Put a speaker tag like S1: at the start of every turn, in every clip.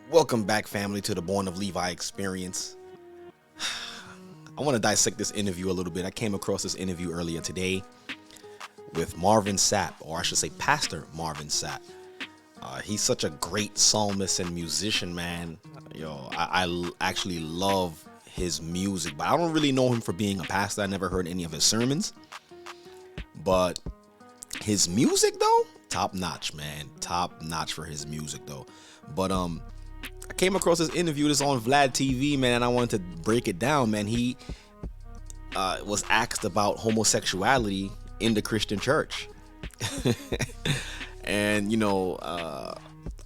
S1: Welcome back, family, to the Born of Levi experience. I want to dissect this interview a little bit. I came across this interview earlier today with Marvin Sapp, or I should say Pastor Marvin Sapp. He's such a great psalmist and musician, man. I actually love his music, but I don't really know him for being a pastor. I never heard any of his sermons. But his music, though, top notch, man. Top notch for his music, though. But I came across this interview that's on Vlad TV, man, and I wanted to break it down, man. He was asked about homosexuality in the Christian church. And,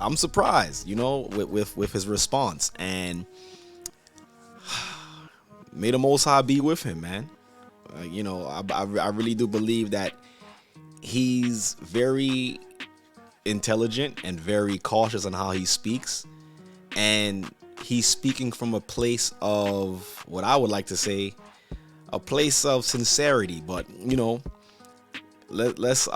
S1: I'm surprised, with his response. And may the Most High be with him, man. I really do believe that he's very intelligent and very cautious on how he speaks. And he's speaking from a place of what I would like to say, a place of sincerity. But, let's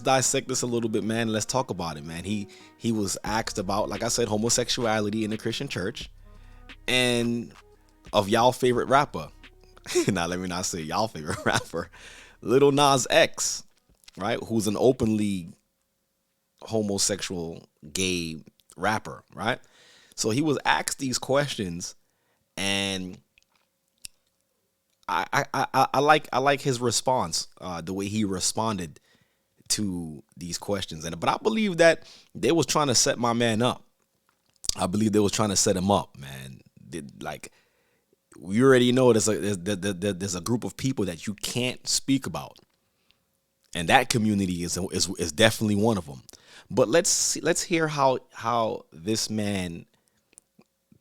S1: dissect this a little bit, man. Let's talk about it, man. He was asked about, like I said, homosexuality in the Christian church and of y'all favorite rapper. Now, let me not say y'all favorite rapper, Lil Nas X, right? Who's an openly homosexual gay rapper, right? So he was asked these questions, and I like his response, the way he responded to these questions. But I believe that they was trying to set my man up. I believe they was trying to set him up, man. We already know there's a group of people that you can't speak about, and that community is definitely one of them. But let's hear how this man,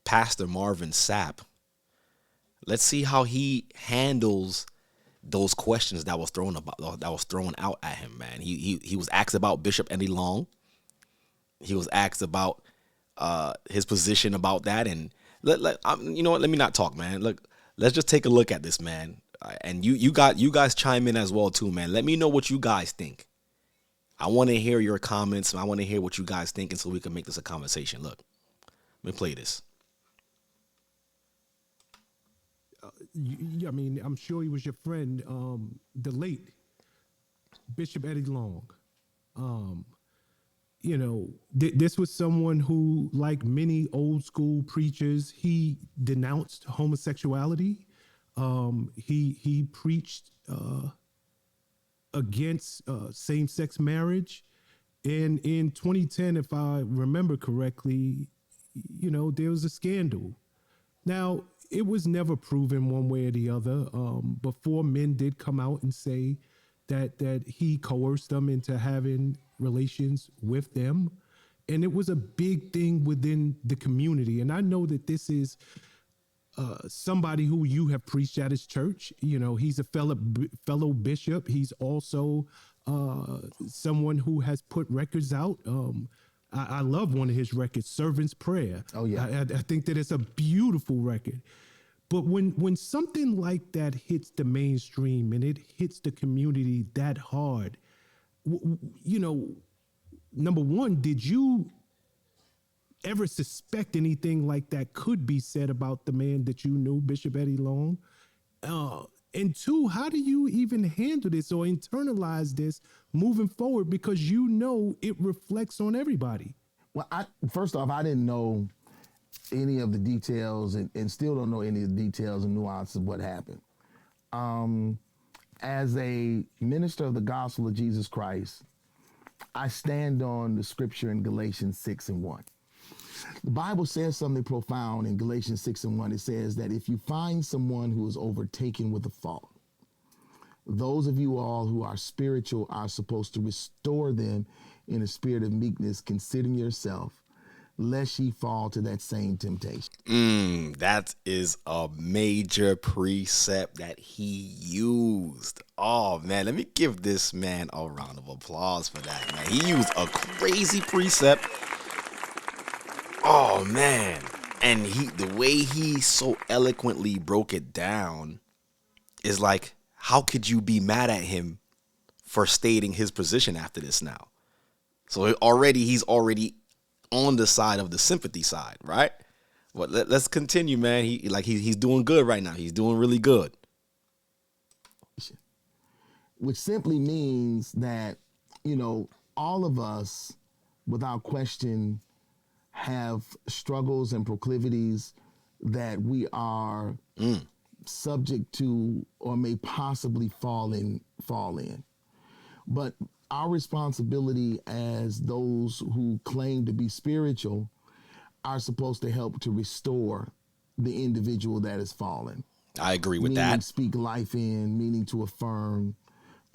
S1: Pastor Marvin Sapp, let's see how he handles those questions that was thrown out at him, man. He was asked about Bishop Eddie Long. He was asked about his position about that, and let me not talk, man. Look, let's just take a look at this, man. And you guys chime in as well too, man. Let me know what you guys think. I want to hear your comments. I want to hear what you guys think, and so we can make this a conversation. Look, let me play this.
S2: I'm sure he was your friend, the late Bishop Eddie Long. This was someone who, like many old school preachers, he denounced homosexuality. He preached against same-sex marriage. And in 2010, if I remember correctly, there was a scandal. Now, it was never proven one way or the other. But 4 men did come out and say that he coerced them into having relations with them. And it was a big thing within the community. And I know that this is somebody who you have preached at his church. He's a fellow bishop. He's also someone who has put records out. I love one of his records, Servant's Prayer.
S3: Oh, yeah.
S2: I think that it's a beautiful record. But when something like that hits the mainstream and it hits the community that hard, number one, did you ever suspect anything like that could be said about the man that you knew, Bishop Eddie Long? And two, how do you even handle this or internalize this moving forward? Because it reflects on everybody.
S3: Well, first off, I didn't know any of the details and still don't know any of the details and nuances of what happened. As a minister of the gospel of Jesus Christ, I stand on the scripture in Galatians 6:1. The Bible says something profound in Galatians 6:1. It says that if you find someone who is overtaken with a fault, those of you all who are spiritual are supposed to restore them in a spirit of meekness, considering yourself, lest ye fall to that same temptation.
S1: That is a major precept that he used. Oh, man, let me give this man a round of applause for that, man. He used a crazy precept. Oh, man. And the way he so eloquently broke it down is like, how could you be mad at him for stating his position after this now? So he's already on the side of the sympathy side, right? But let's continue, man. He's doing good right now. He's doing really good.
S3: Which simply means that, all of us, without question, have struggles and proclivities that we are subject to or may possibly fall in. But our responsibility as those who claim to be spiritual are supposed to help to restore the individual that has fallen.
S1: I agree with
S3: Meaning
S1: that.
S3: speak life in, meaning to affirm,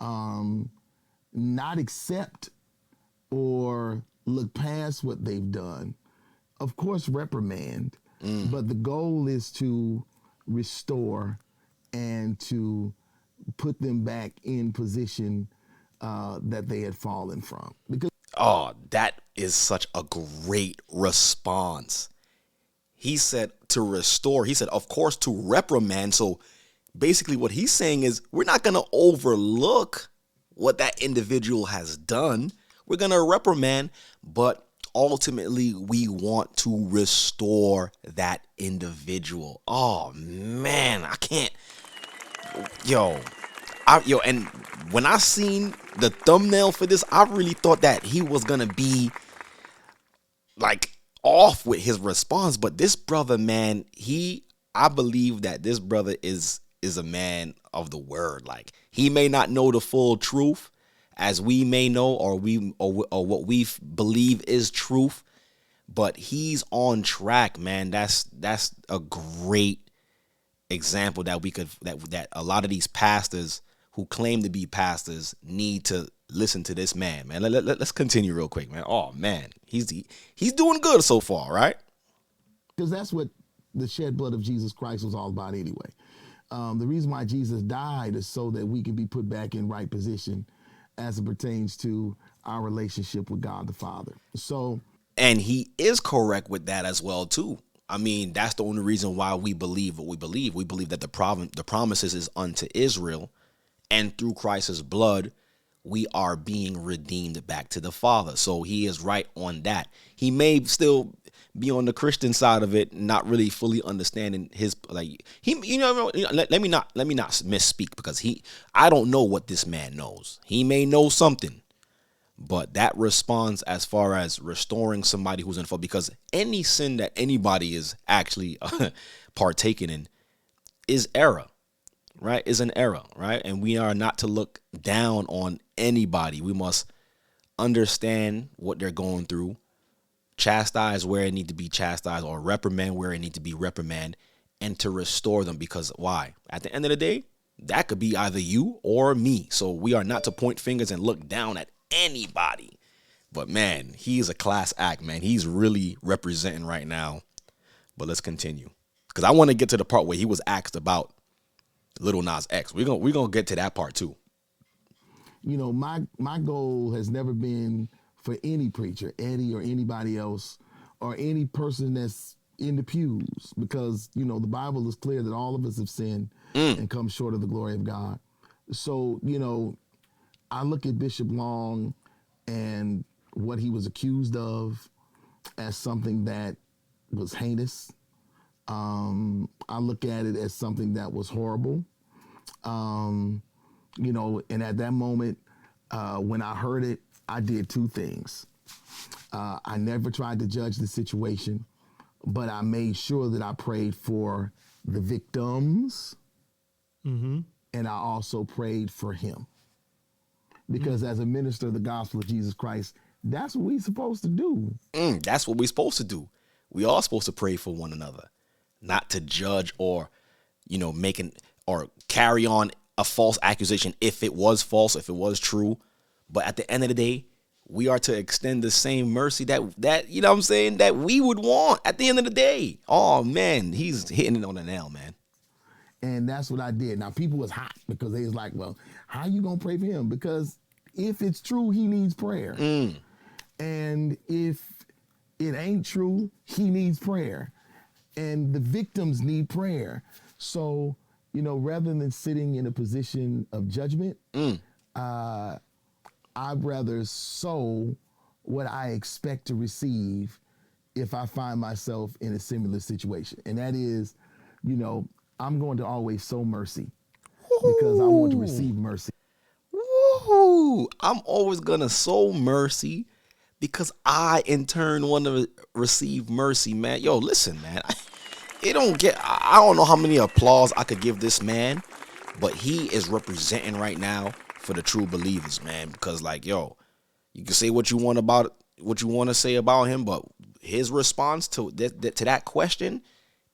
S3: not accept or look past what they've done. Of course, reprimand, but the goal is to restore and to put them back in position that they had fallen from. Because
S1: That is such a great response. He said to restore. He said, of course, to reprimand. So basically what he's saying is we're not going to overlook what that individual has done. We're going to reprimand, but ultimately we want to restore that individual. Oh man, I can't. And when I seen the thumbnail for this, I really thought that he was going to be like off with his response. But this brother, man, I believe that this brother is a man of the word. Like, he may not know the full truth as we may know, or what we believe is truth, but he's on track, man. That's a great example that a lot of these pastors who claim to be pastors need to listen to this man. Let's continue real quick, man. Oh man, he's doing good so far, right?
S3: Because that's what the shed blood of Jesus Christ was all about anyway. The reason why Jesus died is so that we can be put back in right position as it pertains to our relationship with God the Father. So,
S1: and he is correct with that as well too. I mean, that's the only reason why we believe what we believe. We believe that the promises is unto Israel, and through Christ's blood, we are being redeemed back to the Father. So he is right on that. He may still be on the Christian side of it, not really fully understanding his, let me not misspeak, because I don't know what this man knows. He may know something, but that response as far as restoring somebody who's in fault, because any sin that anybody is actually partaking in is error, right? Is an error, right? And we are not to look down on anybody. We must understand what they're going through, chastise where it need to be chastised, or reprimand where it need to be reprimanded, and to restore them. Because why? At the end of the day, that could be either you or me. So we are not to point fingers and look down at anybody. But man, he's a class act, man. He's really representing right now. But let's continue, because I want to get to the part where he was asked about Lil Nas X. We're gonna get to that part too.
S3: My goal has never been for any preacher, Eddie or anybody else, or any person that's in the pews, because the Bible is clear that all of us have sinned and come short of the glory of God. So I look at Bishop Long and what he was accused of as something that was heinous. I look at it as something that was horrible. And at that moment, when I heard it, I did two things. I never tried to judge the situation, but I made sure that I prayed for the victims, and I also prayed for him. Because as a minister of the gospel of Jesus Christ, that's what we're supposed to do.
S1: That's what we're supposed to do. We are supposed to pray for one another, not to judge or, making or carry on a false accusation if it was false, if it was true. But at the end of the day, we are to extend the same mercy that that we would want at the end of the day. Oh man, he's hitting it on the nail, man.
S3: And that's what I did. Now, people was hot because they was like, well, how you going to pray for him? Because if it's true, he needs prayer. And if it ain't true, he needs prayer. And the victims need prayer. So, rather than sitting in a position of judgment, I'd rather sow what I expect to receive if I find myself in a similar situation. And that is, I'm going to always sow mercy because I want to
S1: Ooh.
S3: receive mercy.
S1: Woo! I'm always gonna sow mercy because I in turn want to receive mercy, man. Yo, listen, man. I don't know how many applause I could give this man, but he is representing right now for the true believers, man. Because like, yo, you can say what you want to say about him, but his response to that question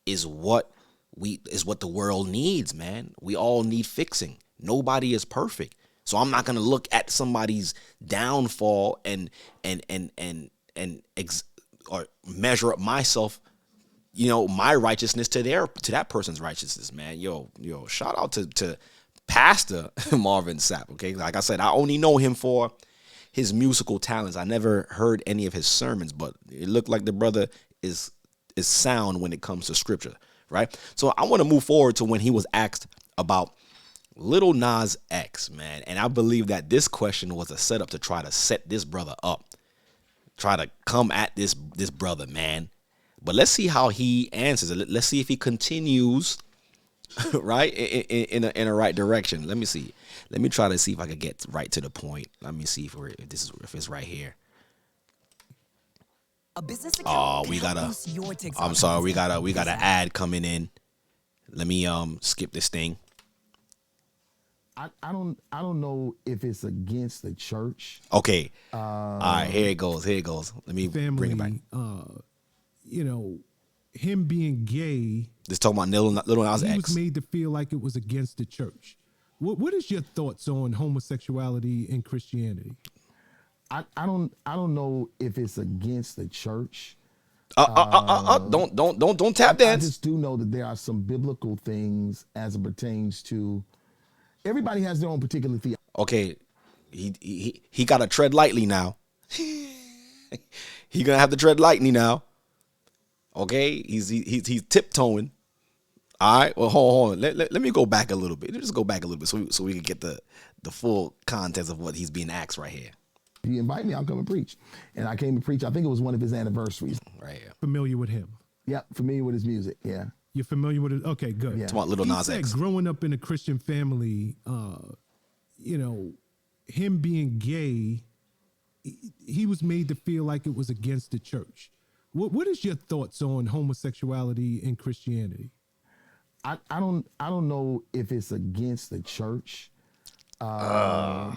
S1: is what the world needs, man. We all need fixing. Nobody is perfect. So I'm not gonna look at somebody's downfall or measure up myself, my righteousness to that person's righteousness, man. Yo, shout out to Pastor Marvin Sapp. Okay, like I said, I only know him for his musical talents. I never heard any of his sermons, but it looked like the brother is sound when it comes to scripture, right? So I want to move forward to when he was asked about Lil Nas X, man. And I believe that this question was a setup to try to set this brother up, try to come at this brother, man. But let's see how he answers it. Let's see if he continues right in a right direction. Let me see. Let me try to see if I could get right to the point. Let me see if it's right here.
S4: A business account
S1: we
S4: can help
S1: got
S4: boost your TikTok
S1: I'm sorry, we got
S4: business.
S1: an ad coming in. Let me skip this thing.
S3: I don't know if it's against the church.
S1: Okay. All right, here it goes. Let me bring it back.
S2: Him being gay,
S1: This talking about Lil Nas
S2: he
S1: X.
S2: was made to feel like it was against the church. What is your thoughts on homosexuality in Christianity?
S3: I don't know if it's against the church.
S1: Don't tap
S3: I
S1: dance.
S3: just do know that there are some biblical things as it pertains to. Everybody has their own particular theology.
S1: Okay, he got to tread lightly now. He gonna have to tread lightly now. Okay, he's tiptoeing. All right, well, hold on. Let me go back a little bit. Just go back a little bit so we can get the full context of what he's being asked right here.
S3: If you invite me, I'll come and preach. And I came to preach. I think it was one of his anniversaries.
S1: Right here.
S2: Familiar with him?
S3: Yep, familiar with his music. Yeah.
S2: You're familiar with it? Okay, good.
S3: Yeah.
S1: Talking about Lil
S2: He
S1: Nas
S2: said
S1: X.
S2: growing up in a Christian family, him being gay, he was made to feel like it was against the church. What is your thoughts on homosexuality in Christianity?
S3: I don't know if it's against the church. I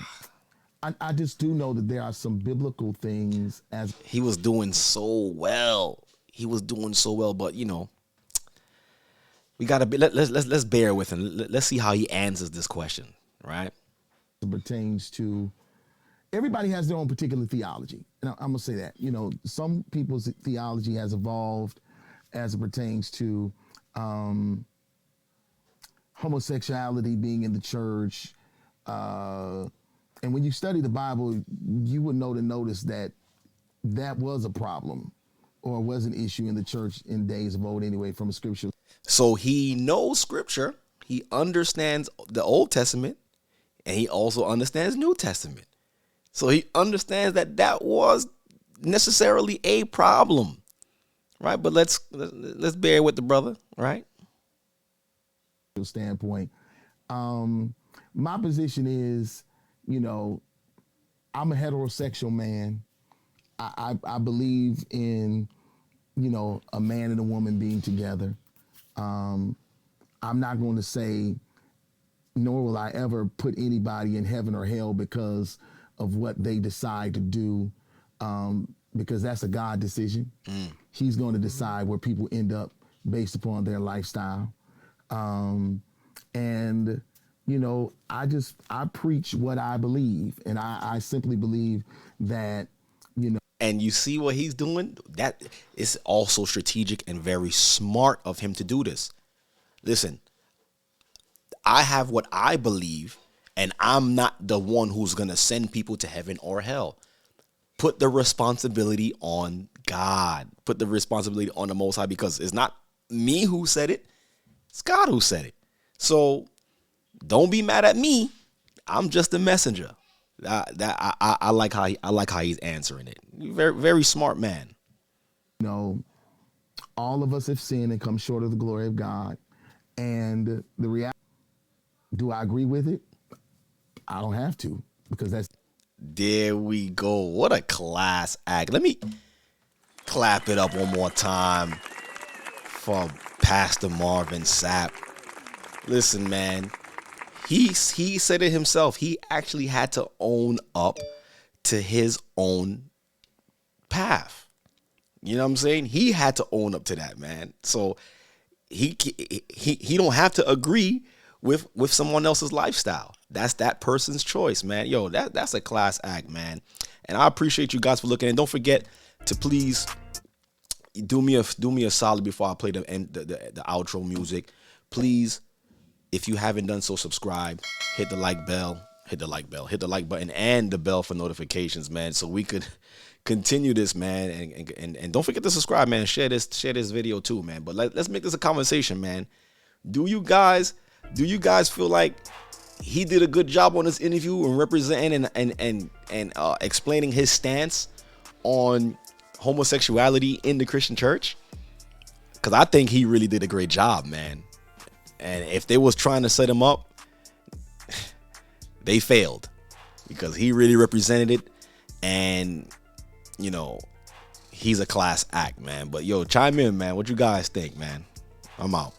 S3: just do know that there are some biblical things as
S1: He was doing so well. But we gotta be. Let's bear with him. Let's see how he answers this question, right?
S3: it pertains to. Everybody has their own particular theology, and I'm gonna say that. Some people's theology has evolved as it pertains to homosexuality being in the church. And when you study the Bible, you would notice that was a problem or was an issue in the church in days of old anyway, from a scripture.
S1: So he knows scripture. He understands the Old Testament, and he also understands New Testament. So he understands that was necessarily a problem, right? But let's bear with the brother, right?
S3: Standpoint. My position is, I'm a heterosexual man. I believe in, a man and a woman being together. I'm not going to say, nor will I ever put anybody in heaven or hell because of what they decide to do, because that's a God decision. He's going to decide where people end up based upon their lifestyle. And I preach what I believe, and I simply believe that,
S1: And you see what he's doing? That is also strategic and very smart of him to do this. Listen, I have what I believe, and I'm not the one who's going to send people to heaven or hell. Put the responsibility on God. Put the responsibility on the Most High, because it's not me who said it. It's God who said it. So don't be mad at me. I'm just a messenger. I like how he's answering it. Very, very smart man.
S3: know, all of us have sinned and come short of the glory of God. And the reality, do I agree with it? I don't have to, because that's.
S1: There we go. What a class act. Let me clap it up one more time for Pastor Marvin Sapp. Listen, man, he said it himself. He actually had to own up to his own path. You know what I'm saying? He had to own up to that, man. So he don't have to agree with someone else's lifestyle. That's that person's choice, man. Yo, that's a class act, man. And I appreciate you guys for looking. And don't forget to please do me a solid before I play the outro music. Please, if you haven't done so, subscribe, hit the like button and the bell for notifications, man, so we could continue this, man. And don't forget to subscribe, man. Share this video too, man. But let's make this a conversation, man. Do you guys feel like he did a good job on this interview and representing and explaining his stance on homosexuality in the Christian church? Because I think he really did a great job, man. And if they was trying to set him up, they failed, because he really represented it. And, you know, he's a class act, man. But yo, chime in, man. What you guys think, man? I'm out.